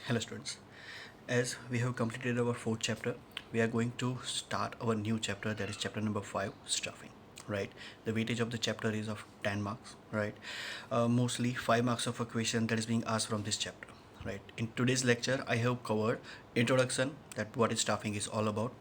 Hello students, as we have completed our fourth chapter, we are going to start our new chapter, that is chapter number 5, staffing. Right, the weightage of the chapter is of 10 marks. Right, mostly 5 marks of a question that is being asked from this chapter. Right, in today's lecture I have covered introduction, that what is staffing is all about,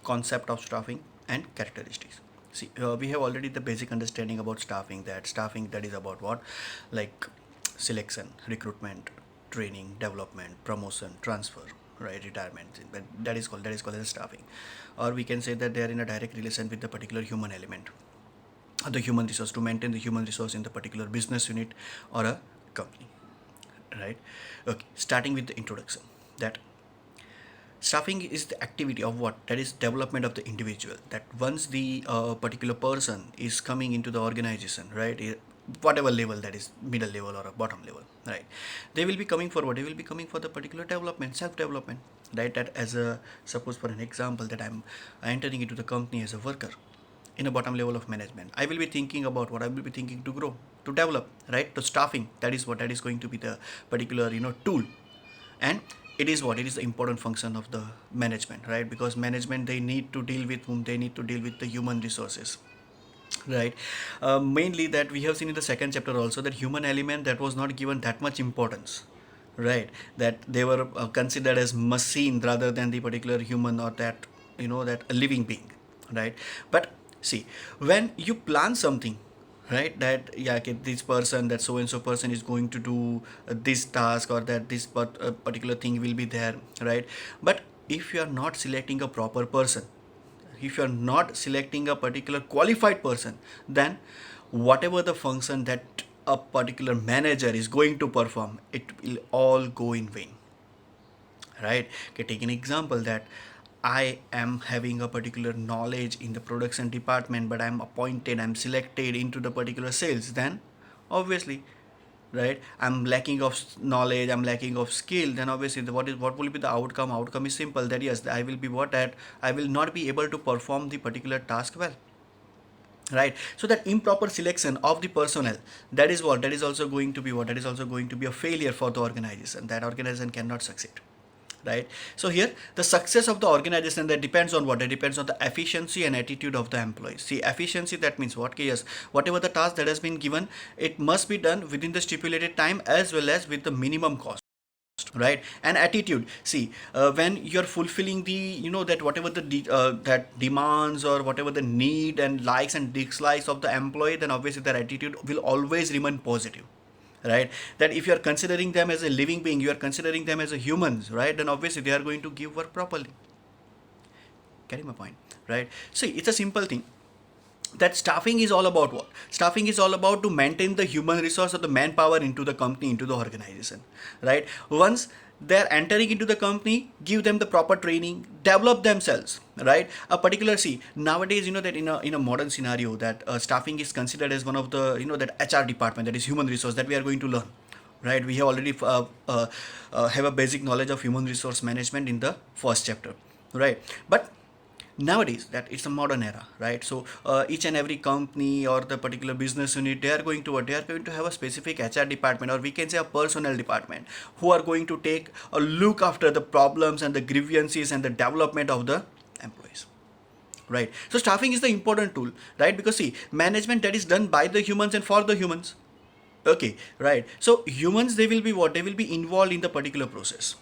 concept of staffing and characteristics. See, we have already the basic understanding about staffing, that staffing that is about what, like selection, recruitment, training, development, promotion, transfer, right, retirement. But that is called as staffing, or we can say that they are in a direct relation with the particular human element, or the human resource, to maintain the human resource in the particular business unit or a company. Right. Okay. Starting with the introduction, that staffing is the activity of what, that is development of the individual, that once the particular person is coming into the organization, right, whatever level, that is middle level or a bottom level, right, they will be coming for what, they will be coming for the particular development, self development. Right, that as a, suppose for an example, that I'm entering into the company as a worker in a bottom level of management, I will be thinking about what, I will be thinking to grow, to develop, right, to staffing, that is what, that is going to be the particular tool. And it is what, it is the important function of the management, right, because management, they need to deal with whom, they need to deal with the human resources. Right. Mainly that we have seen in the second chapter also, that human element that was not given that much importance. Right, that they were considered as machine rather than the particular human, or that that a living being. Right. But see, when you plan something, right, that yeah, okay, this person, that so and so person is going to do this task, or that this particular thing will be there. Right. But if you are not selecting a proper person, if you are not selecting a particular qualified person, then whatever the function that a particular manager is going to perform, it will all go in vain. Right. Okay, take an example, that I am having a particular knowledge in the production department, but I'm appointed, I'm selected into the particular sales, then obviously, right, I'm lacking of knowledge, I'm lacking of skill, then obviously what will be the outcome is simple, that yes, I will be what, that I will not be able to perform the particular task well. Right, so that improper selection of the personnel, that is what, that is also going to be what, that is also going to be a failure for the organization, that organization cannot succeed. Right, so here the success of the organization, that depends on what, it depends on the efficiency and attitude of the employees. See, efficiency, that means what, yes, whatever the task that has been given, it must be done within the stipulated time as well as with the minimum cost. Right, and attitude, see, when you're fulfilling the, that whatever the that demands, or whatever the need and likes and dislikes of the employee, then obviously their attitude will always remain positive. Right, that if you are considering them as a living being, you are considering them as a humans, right, then obviously they are going to give work properly. Getting my point? Right, see, it's a simple thing, that staffing is all about what, staffing is all about to maintain the human resource or the manpower into the company, into the organization. Right, once they're entering into the company, give them the proper training, develop themselves. Right, a particular, see, nowadays, that in a modern scenario, that staffing is considered as one of the, that HR department, that is human resource, that we are going to learn. Right, we have already have a basic knowledge of human resource management in the first chapter. Right, but nowadays that it's a modern era, right, so each and every company or the particular business unit, they are going to what, they are going to have a specific HR department, or we can say a personnel department, who are going to take a look after the problems and the grievances and the development of the employees. Right, so staffing is the important tool, right, because see, management, that is done by the humans and for the humans. Okay, right, so humans, they will be what, they will be involved in the particular process.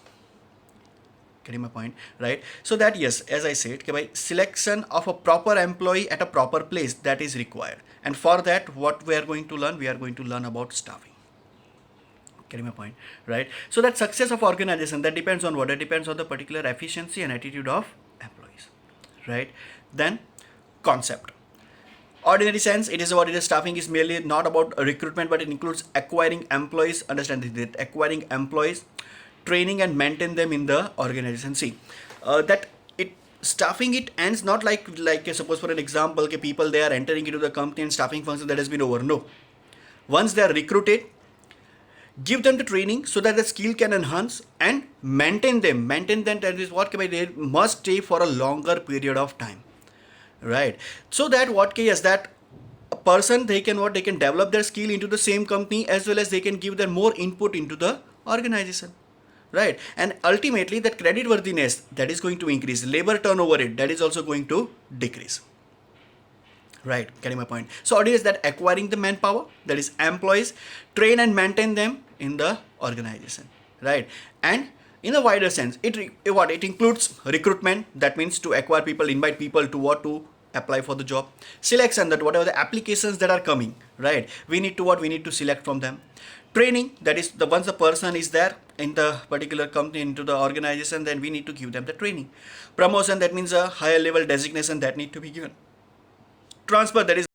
Getting my point? Right, so that yes, as I said, okay, by selection of a proper employee at a proper place, that is required, and for that, what we are going to learn, we are going to learn about staffing. Getting my point? Right, so that success of organization, that depends on what, it depends on the particular efficiency and attitude of employees. Right, then concept, ordinary sense, it is what it is, staffing is merely not about recruitment, but it includes acquiring employees, understand that, acquiring employees, training and maintain them in the organization. See, that it, staffing, it ends not like suppose for an example, okay, people, they are entering into the company and staffing function, that has been over. No, once they are recruited, give them the training so that the skill can enhance, and maintain them, that is what, they must stay for a longer period of time. Right, so that what, yes, that a person, they can what, they can develop their skill into the same company, as well as they can give their more input into the organization. right? And ultimately that credit worthiness, that is going to increase. Labor turnover rate, that is also going to decrease. Right, getting my point. So idea is that acquiring the manpower, that is employees, train and maintain them in the organization, right? And in a wider sense, it includes recruitment, that means to acquire people, invite people to what, to apply for the job. Selection, that whatever the applications that are coming, right, we need to what, we need to select from them. Training, that is the once the person is there in the particular company, into the organization, then we need to give them the training. Promotion, that means a higher level designation that need to be given. Transfer, that is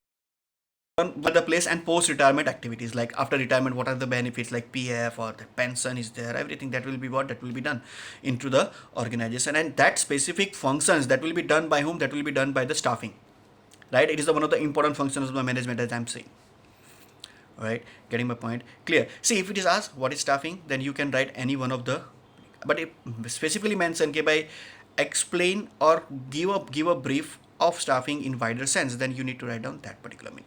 by the place. And post retirement activities, like after retirement, what are the benefits, like PF or the pension is there, everything that will be what, that will be done into the organization. And that specific functions, that will be done by whom, that will be done by the staffing, right? It is one of the important functions of the management, as I'm saying. All right, getting my point clear? See, if it is asked what is staffing, then you can write any one of the, but it specifically mentioned ke by explain or give a brief of staffing in wider sense, then you need to write down that particular meaning.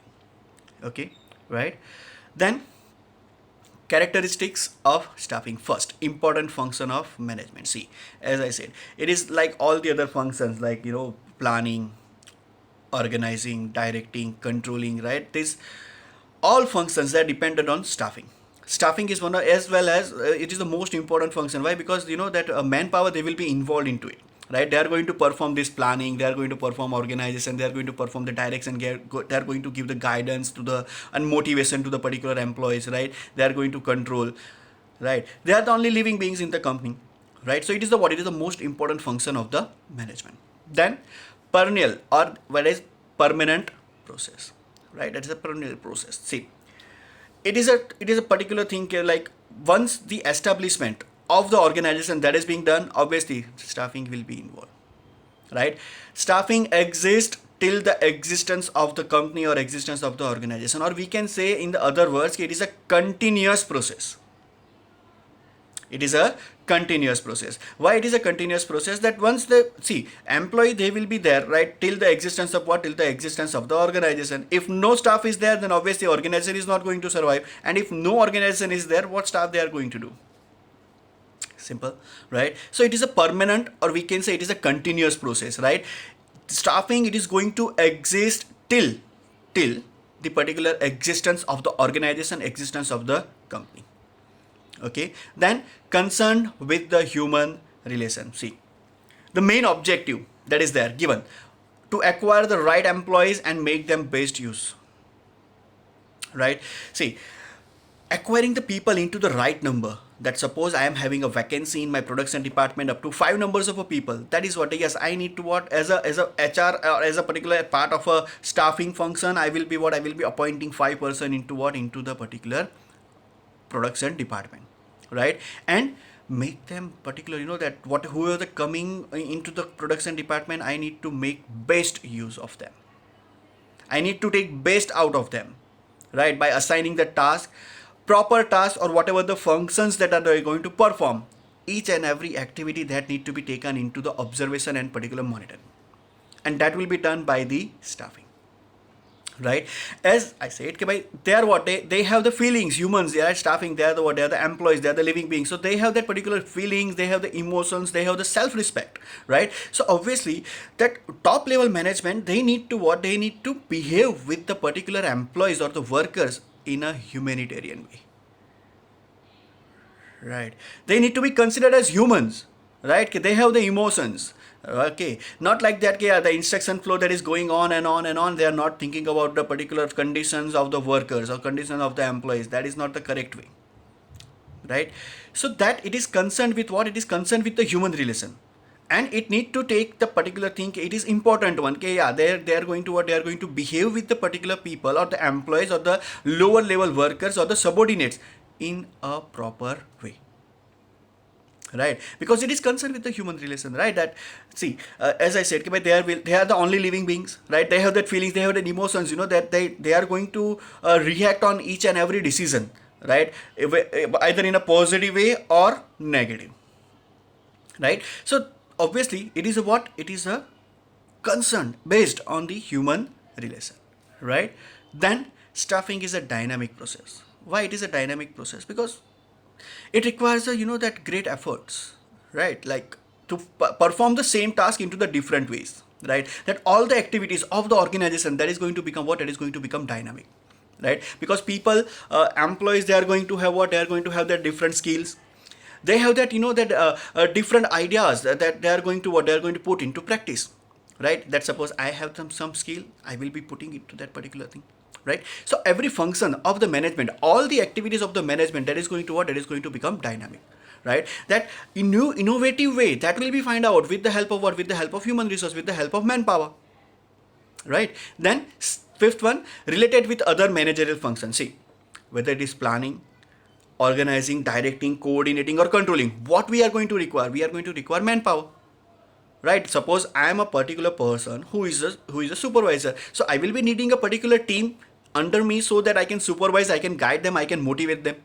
Okay, right? Then characteristics of staffing. First, important function of management. See, as I said, it is like all the other functions, like planning, organizing, directing, controlling, right? This all functions that are dependent on staffing. Staffing is one of, as well as it is the most important function. Why? Because that manpower, they will be involved into it, right? They are going to perform this planning, they are going to perform organization, they are going to perform the direction, they are going to give the guidance to the, and motivation to the particular employees, right? They are going to control, right? They are the only living beings in the company, right? So it is the what, it is the most important function of the management. Then perennial, or what is permanent process, right? That is a perennial process. See, it is a particular thing, like once the establishment of the organization that is being done, obviously staffing will be involved, right? Staffing exists till the existence of the company or existence of the organization, or we can say in the other words, it is a continuous process. It is a continuous process. Why it is a continuous process? That once the, see, employee, they will be there, right, till the existence of what, till the existence of the organization. If no staff is there, then obviously organization is not going to survive. And if no organization is there, what staff they are going to do? Simple, right? So it is a permanent, or we can say it is a continuous process, right? Staffing, it is going to exist till the particular existence of the organization, existence of the company. Okay, then concerned with the human relation. See, the main objective that is there given, to acquire the right employees and make them best use, right? See, acquiring the people into the right number, that suppose I am having a vacancy in my production department up to 5 numbers of a people, that is what, yes, I need to what, as a HR, or as a particular part of a staffing function, I will be what, I will be appointing 5% into what, into the particular production department, right? And make them particular, that what, whoever the coming into the production department, I need to make best use of them, I need to take best out of them, right? By assigning the task, proper task, or whatever the functions that are they going to perform, each and every activity that need to be taken into the observation and particular monitoring, and that will be done by the staffing, right? As I said, they are what, they have the feelings. Humans, they are staffing, they are the what, they are the employees, they are the living beings, so they have that particular feelings, they have the emotions, they have the self-respect, right? So obviously that top level management, they need to what, they need to behave with the particular employees or the workers in a humanitarian way, right? They need to be considered as humans, right? They have the emotions. Okay, not like that, yeah, the instruction flow that is going on and on and on, they are not thinking about the particular conditions of the workers or conditions of the employees. That is not the correct way, right? So that it is concerned with what, it is concerned with the human relation, and it need to take the particular thing, it is important one, okay, yeah, they are going to what, they are going to behave with the particular people or the employees or the lower level workers or the subordinates in a proper way, right? Because it is concerned with the human relation, right? That, see, as I said, they are the only living beings, right? They have that feelings, they have that emotions, that they are going to react on each and every decision, right? Either in a positive way or negative, right? So obviously it is a what, it is a concern based on the human relation, right? Then staffing is a dynamic process. Why it is a dynamic process? Because It requires that great efforts, right? Like to perform the same task into the different ways, right? That all the activities of the organization, that is going to become what? That is going to become dynamic, right? Because people, employees, they are going to have what? They are going to have their different skills. They have that that different ideas that they are going to what? They are going to put into practice, right? That suppose I have some skill, I will be putting it to that particular thing, right? So every function of the management, all the activities of the management, that is going to what? That is going to become dynamic, right? That in new innovative way, that will be find out with the help of what? With the help of human resource, with the help of manpower, right? Then fifth one, related with other managerial functions. See, whether it is planning, organizing, directing, coordinating, or controlling, what we are going to require? We are going to require manpower, right? Suppose I am a particular person who is a supervisor, so I will be needing a particular team under me so that I can supervise, I can guide them, I can motivate them,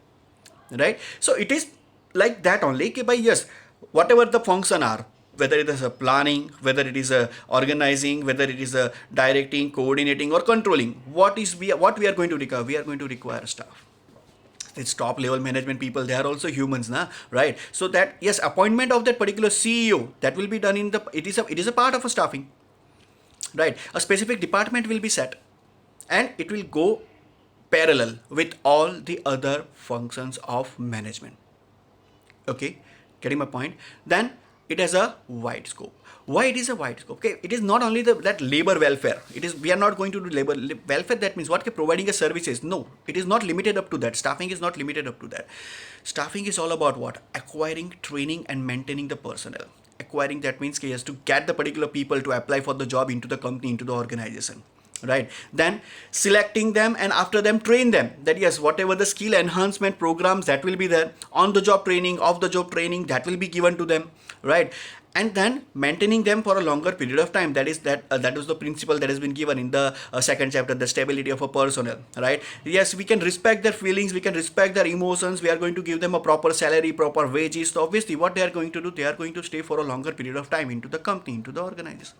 right? So it is like that only. By yes, whatever the function are, whether it is a planning, whether it is a organizing, whether it is a directing, coordinating, or controlling, what we are going to require? We are going to require staff. It's top level management people, they are also humans, na, right? So that yes, appointment of that particular CEO, that will be done in the, it is a part of a staffing, right? A specific department will be set, and it will go parallel with all the other functions of management. Okay, getting my point? Then it has a wide scope. Why it is a wide scope? Okay, it is not only that labor welfare. It is, we are not going to do labor welfare. That means what? Okay, providing a services. No, it is not limited up to that. Staffing is not limited up to that. Staffing is all about what? Acquiring, training, and maintaining the personnel. Acquiring, that means he has to get the particular people to apply for the job into the company, into the organization, right? Then selecting them, and after them train them, that yes, whatever the skill enhancement programs that will be there, on the job training, off the job training, that will be given to them, right? And then maintaining them for a longer period of time. That is that is the principle that has been given in the second chapter, the stability of a personnel, right? Yes, we can respect their feelings, we can respect their emotions, we are going to give them a proper salary, proper wages. So obviously what they are going to do, they are going to stay for a longer period of time into the company, into the organization,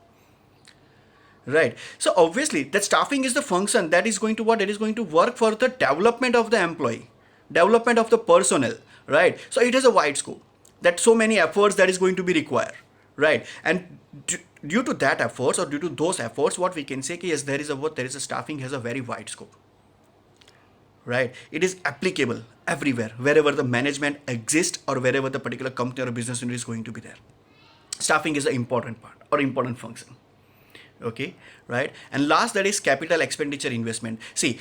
right? So obviously that staffing is the function that is going to what? It is going to work for the development of the employee, development of the personnel, right? So it has a wide scope, that so many efforts that is going to be required, right? And due to that efforts, or due to those efforts, what we can say is, there is a what? There is a staffing has a very wide scope, right? It is applicable everywhere, wherever the management exists, or wherever the particular company or business unit is going to be there. Staffing is an important part or important function. Okay, right? And last, that is capital expenditure investment. See,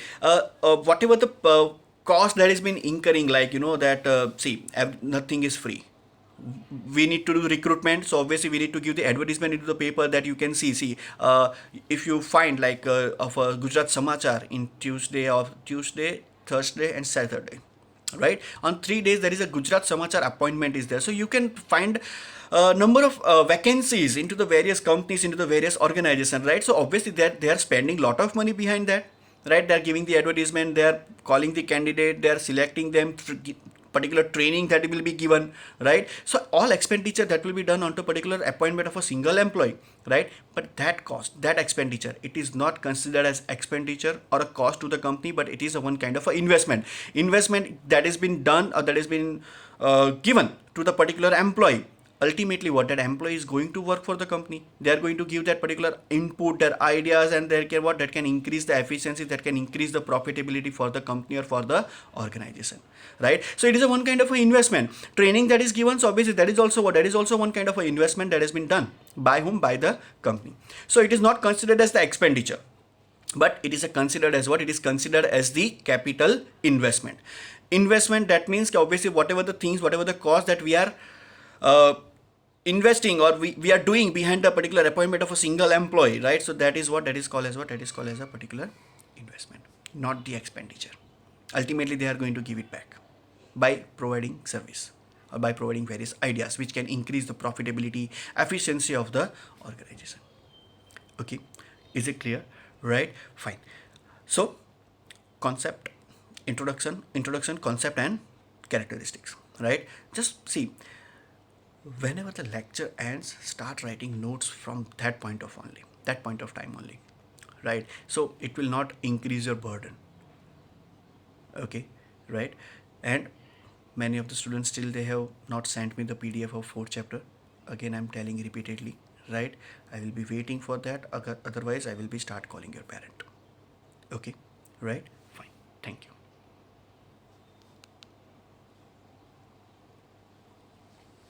whatever the cost that has been incurring, like that see, nothing is free. We need to do recruitment, so obviously we need to give the advertisement into the paper, that you can see, if you find like of a Gujarat Samachar in Tuesday, Thursday, and Saturday, right? On 3 days there is a Gujarat Samachar appointment is there, so you can find a number of vacancies into the various companies, into the various organizations, right? So obviously that they are spending lot of money behind that, right? They are giving the advertisement, they are calling the candidate, they are selecting them, particular training that will be given, right? So all expenditure that will be done onto particular appointment of a single employee, right? But that cost, that expenditure, it is not considered as expenditure or a cost to the company, but it is a one kind of a investment that has been done, or that has been given to the particular employee. Ultimately what? That employee is going to work for the company, they are going to give that particular input, their ideas, and they can what? That can increase the efficiency, that can increase the profitability for the company or for the organization, right? So it is a one kind of an investment. Training that is given, so obviously that is also what? That is also one kind of an investment that has been done by whom? By the company. So it is not considered as the expenditure, but it is considered as what? It is considered as the capital investment. Investment, that means obviously whatever the things, whatever the cost that we are uh, investing, or we are doing behind the particular appointment of a single employee, right? So that is what? That is called as what? That is called as a particular investment, not the expenditure. Ultimately they are going to give it back by providing service, or by providing various ideas which can increase the profitability, efficiency of the organization. Okay, is it clear? Right, fine. So concept, introduction, concept, and characteristics, right? Just see, whenever the lecture ends, start writing notes from that point of time only, right? So it will not increase your burden. Okay, right? And Many of the students still they have not sent me the PDF of fourth chapter. Again, I'm telling repeatedly, right? I will be waiting for that. Otherwise, I will be start calling your parent. Okay, right? Fine. Thank you.